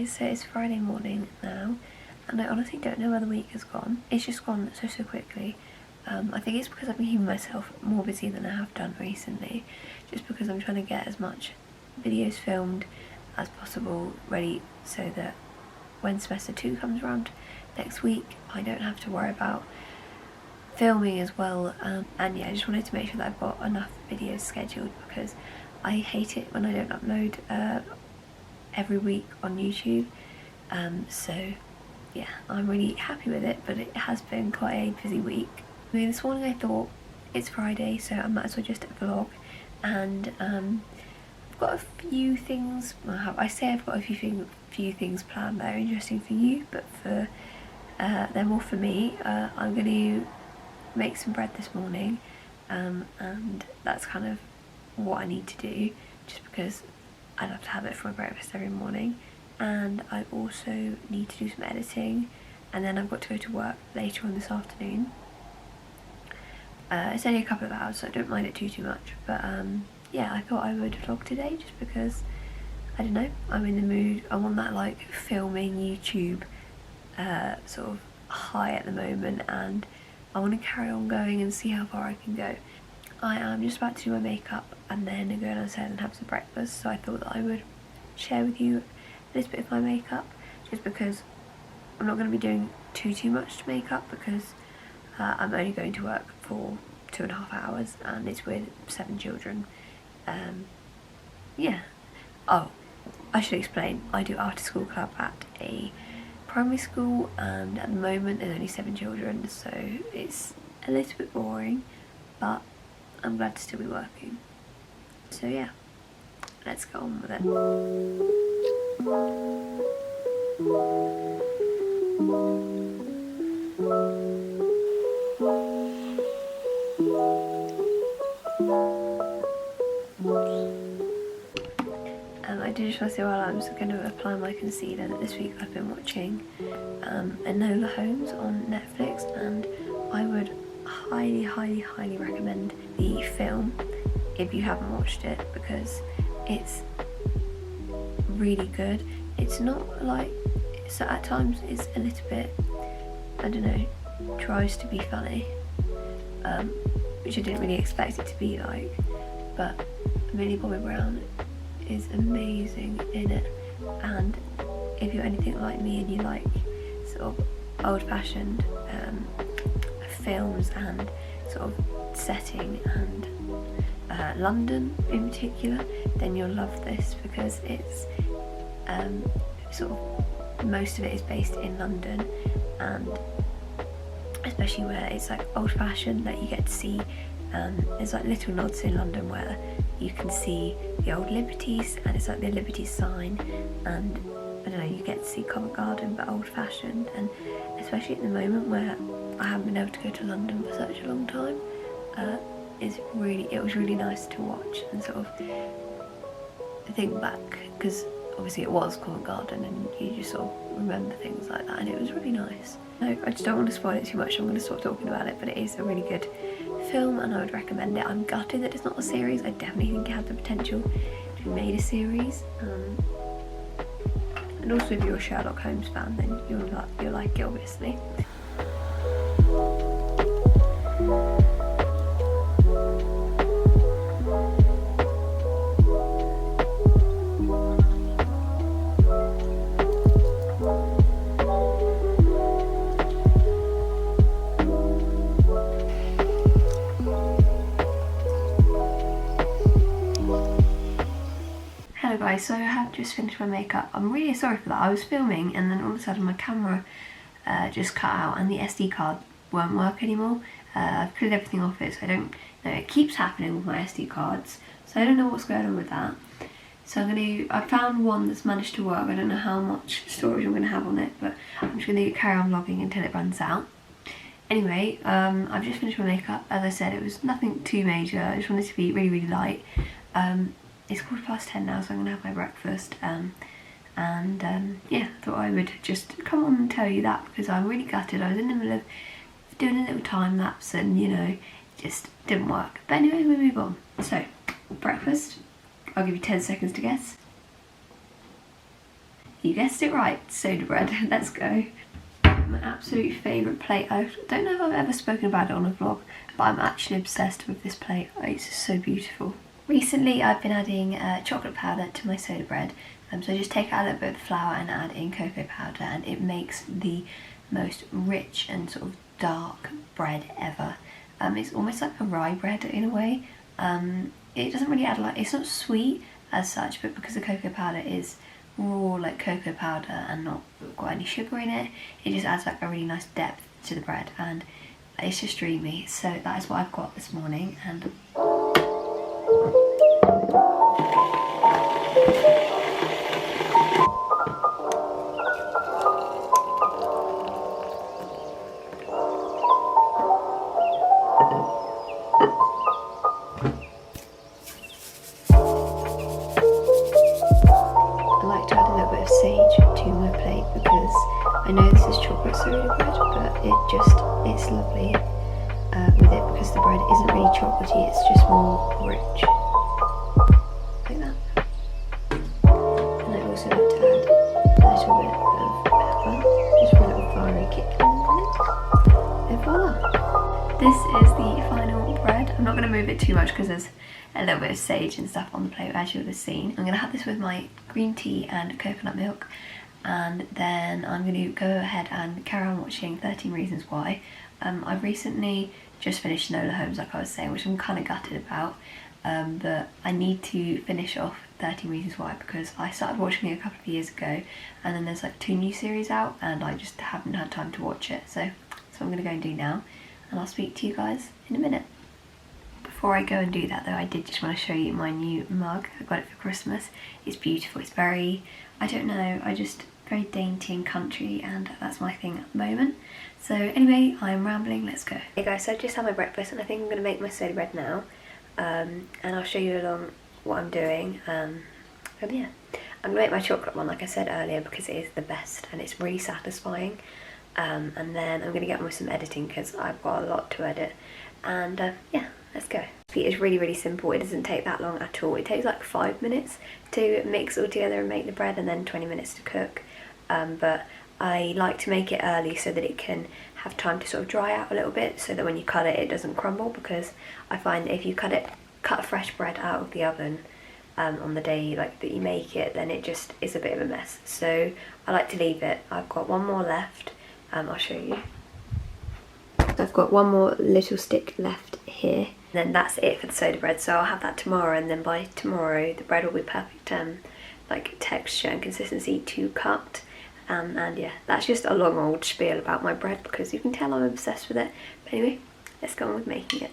guys, so it's Friday morning now and I honestly don't know where the week has gone. It's just gone so quickly. I think it's because I've been keeping myself more busy than I have done recently, just because I'm trying to get as much videos filmed as possible ready so that when semester 2 comes around next week I don't have to worry about filming as well. And yeah, I just wanted to make sure that I've got enough videos scheduled because I hate it when I don't upload every week on YouTube. So yeah, I'm really happy with it, but it has been quite a busy week. I mean, this morning I thought it's Friday, so I might as well just vlog, and I've got a few things, I've got a few things planned that are interesting for you, but for they're more for me. I'm going to make some bread this morning, and that's kind of what I need to do, just because I love to have it for my breakfast every morning. And I also need to do some editing, and then I've got to go to work later on this afternoon. It's only a couple of hours, so I don't mind it too much, but yeah, I thought I would vlog today just because, I don't know, I'm in the mood. I'm on that like filming YouTube sort of high at the moment, and I want to carry on going and see how far I can go. I am just about to do my makeup and then go downstairs and have some breakfast, so I thought that I would share with you a little bit of my makeup, just because I'm not going to be doing too much to makeup, because I'm only going to work for 2.5 hours and it's with 7 children. Yeah. Oh, I should explain, I do after school club at a primary school, and at the moment there's only 7 children, so it's a little bit boring, but I'm glad to still be working. So yeah, let's get on with it. I do just want to say, while I'm just going to apply my concealer, that this week I've been watching Enola Holmes on Netflix, and I would highly recommend the film if you haven't watched it, because it's really good. It's not like, so at times it's a little bit, I don't know, tries to be funny, which I didn't really expect it to be like, but Millie Bobby Brown is amazing in it. And if you're anything like me and you like sort of old-fashioned films and sort of setting, and London in particular, then you'll love this, because it's sort of, most of it is based in London, and especially where it's like old-fashioned, that you get to see there's like little nods in London where you can see the old Liberties, and it's like the Liberties sign, and I don't know, you get to see Covent Garden but old-fashioned. And especially at the moment where I haven't been able to go to London for such a long time, it was really nice to watch and sort of think back, because obviously it was Covent Garden and you just sort of remember things like that, and it was really nice. No, I just don't want to spoil it too much, so I'm going to stop talking about it, but it is a really good film and I would recommend it. I'm gutted that it's not a series. I definitely think it had the potential to be made a series. And also, if you're a Sherlock Holmes fan, then you'll like it, obviously. Hello guys, so I have just finished my makeup. I'm really sorry for that. I was filming and then all of a sudden my camera just cut out and the SD card won't work anymore. I've cleared everything off it, so I don't know, it keeps happening with my SD cards, so I don't know what's going on with that. So I found one that's managed to work. I don't know how much storage I'm going to have on it, but I'm just going to carry on vlogging until it runs out. Anyway, I've just finished my makeup. As I said, it was nothing too major. I just wanted to be really light. It's 10:15 now, so I'm going to have my breakfast. Yeah, thought I would just come on and tell you that, because I'm really gutted. I was in the middle of doing a little time lapse and, you know, it just didn't work. But anyway, we move on. So, breakfast. I'll give you 10 seconds to guess. You guessed it right, soda bread. Let's go. My absolute favourite plate. I don't know if I've ever spoken about it on a vlog, but I'm actually obsessed with this plate. It's just so beautiful. Recently I've been adding chocolate powder to my soda bread. So I just take out a little bit of the flour and add in cocoa powder, and it makes the most rich and sort of dark bread ever. It's almost like a rye bread in a way. It doesn't really add it's not sweet as such, but because the cocoa powder is raw like cocoa powder and not got any sugar in it, it just adds like a really nice depth to the bread, and it's just dreamy. So that is what I've got this morning. And sage to my plate because I know this is chocolate soda bread, but it's lovely with it because the bread isn't really chocolatey, it's just more rich. Like that. And I also like to add a little bit of pepper, just for a little fiery kick in the minute. And voila! This is the final bread. I'm not going to move it too much because there's a little bit of sage and stuff on the plate, as you would have seen. I'm going to have this with my green tea and coconut milk, and then I'm going to go ahead and carry on watching 13 Reasons Why. I've recently just finished Enola Holmes, like I was saying, which I'm kind of gutted about, but I need to finish off 13 Reasons Why because I started watching it a couple of years ago, and then there's like 2 new series out and I just haven't had time to watch it, so that's what I'm going to go and do now, and I'll speak to you guys in a minute. Before I go and do that though, I did just want to show you my new mug. I got it for Christmas. It's beautiful. It's very, I don't know, very dainty and country, and that's my thing at the moment. So anyway, I'm rambling, let's go. Hey guys, so I just had my breakfast and I think I'm going to make my soda bread now. And I'll show you along what I'm doing. And yeah, I'm going to make my chocolate one like I said earlier because it is the best and it's really satisfying. And then I'm going to get on with some editing because I've got a lot to edit. And yeah. Let's go. It's really, really simple. It doesn't take that long at all. It takes like 5 minutes to mix all together and make the bread, and then 20 minutes to cook. But I like to make it early so that it can have time to sort of dry out a little bit, so that when you cut it, it doesn't crumble, because I find that if you cut fresh bread out of the oven on the day like that you make it, then it just is a bit of a mess. So I like to leave it. I've got one more left. I'll show you. I've got one more little stick left here. Then that's it for the soda bread, so I'll have that tomorrow, and then by tomorrow the bread will be perfect like texture and consistency to cut. And yeah, that's just a long old spiel about my bread because you can tell I'm obsessed with it. But anyway, let's go on with making it.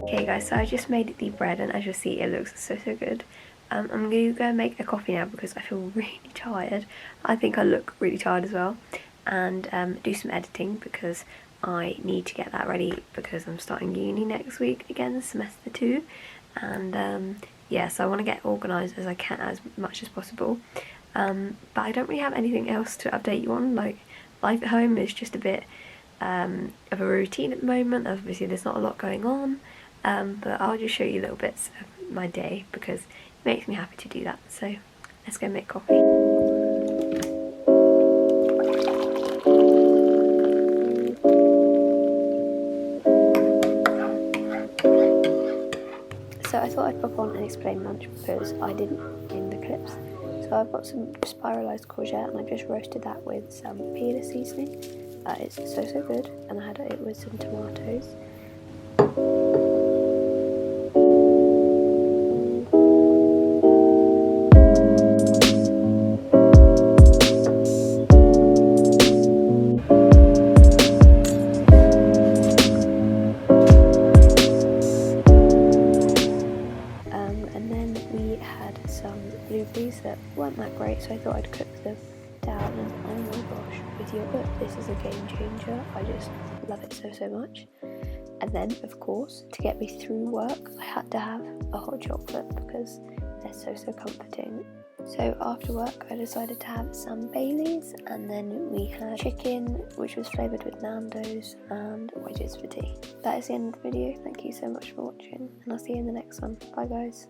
Okay guys, so I just made the bread and as you'll see it looks so good. I'm going to go and make a coffee now because I feel really tired. I think I look really tired as well. And do some editing because I need to get that ready because I'm starting uni next week again, semester 2. And yeah, so I want to get organised as I can, as much as possible. But I don't really have anything else to update you on. Like, life at home is just a bit of a routine at the moment. Obviously there's not a lot going on. But I'll just show you little bits of my day because it makes me happy to do that. So let's go make coffee. So I thought I'd pop on and explain lunch because I didn't in the clips. So I've got some spiralised courgette and I just roasted that with some peeler seasoning. It's so good, and I had it with some tomatoes. some blueberries that weren't that great, so I thought I'd cook them down, and oh my gosh, with yogurt, this is a game changer. I just love it so much. And then, of course, to get me through work, I had to have a hot chocolate because they're so comforting. So after work, I decided to have some Baileys, and then we had chicken, which was flavoured with Nando's, and wedges for tea. That is the end of the video. Thank you so much for watching, and I'll see you in the next one. Bye guys.